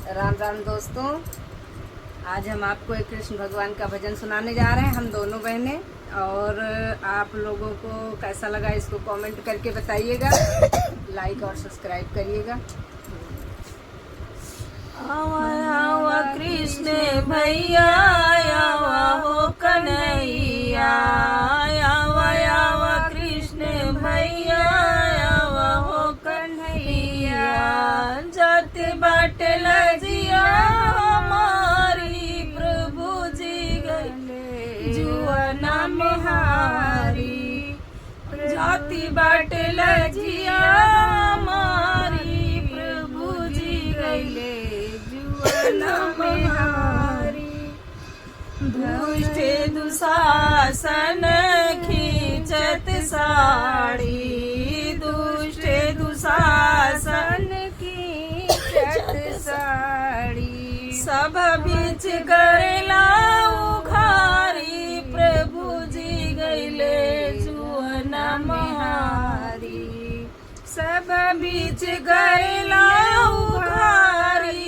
राम राम दोस्तों, आज हम आपको एक कृष्ण भगवान का भजन सुनाने जा रहे हैं, हम दोनों बहनें। और आप लोगों को कैसा लगा इसको कमेंट करके बताइएगा, लाइक और सब्सक्राइब करिएगा। आवा आवा कृष्ण भैया, आवा हो कन्हैया, आवा आवा कृष्ण भैया, आवा हो कन्हैया। जाते बाट लजिया हमारी, प्रभु जी गले जुआना मेहारी। जाती बाट लजिया हमारी, प्रभु जी गले नमहारी। दुष्ट दुशासन खींचत साड़ी, दुष्ट दुशासन खींचत साड़ी। सब बीच करेला उघारी, प्रभु जी गैले जुअना महारी। सब बीच करेला उघारी,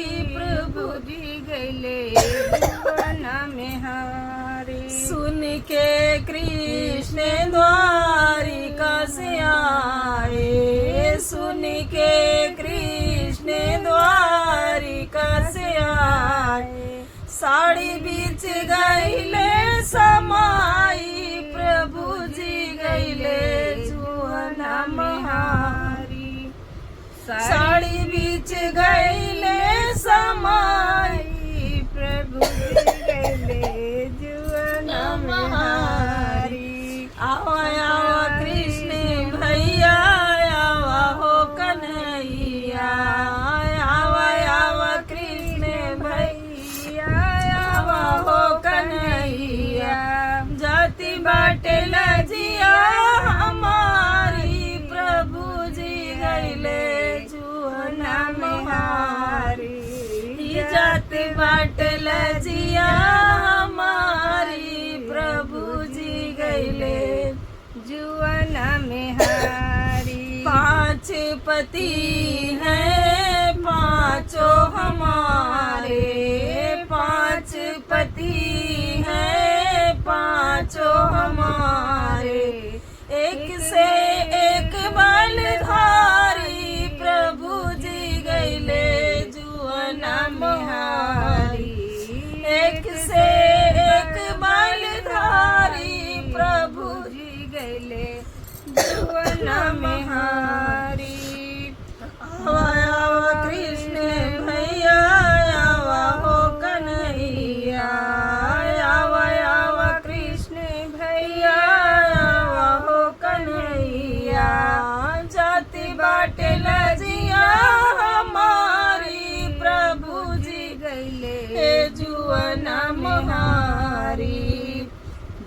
सुन के कृष्ण द्वारिका से आए, सुन के कृष्ण द्वारिका से आए। साड़ी बीच गईले समाई, प्रभु जी गईले जुआना महारी। साड़ी बीच गईले समाई, प्रभु जी गईले जुआना महारी। आवा आवा कृष्ण भैया, आवा हो कन्हैया, आवा आवा कृष्ण भैया, आवा हो कन्हैया। जाति बाट लजिया हमारी, प्रभु जी गईले जुआना महारी। जात बाट लजिया हमारी, प्रभु जी गईले जुआना मेहारी। पांच पति हैं पांचों हमारे, पांच पति हैं पांचों हमारे। एक से एक बलधारी, प्रभु जी गईले जुआना मेहारी। एक से एक बलधारी, प्रभु जी गईले जुआना मेहारी। आवा आवा कृष्ण भैया, आवा हो कन्हैया, आवा आवा कृष्ण भैया, आवा हो कन्हैया। जाति बाट लजिया हमारी, प्रभु जी गईले जुआना महारी।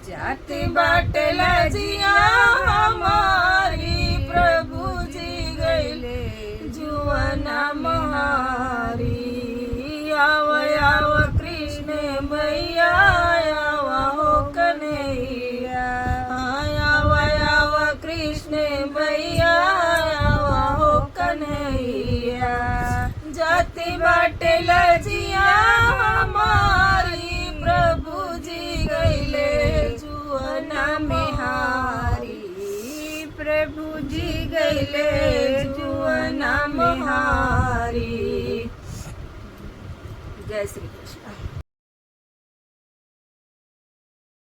जात बाट लजिया हमारी, प्रभु जी गईले जुआना महारी। आवा आवा कृष्ण भैया, आवा हो कन्हैया, आवा आवा कृष्ण भैया, आवा हो कन्हैया। जाति बाट लजिया हमारी, प्रभु जी गईले जुआना मेहारी। प्रभु जी गईले जुआना मेहारी। जय श्री कृष्ण।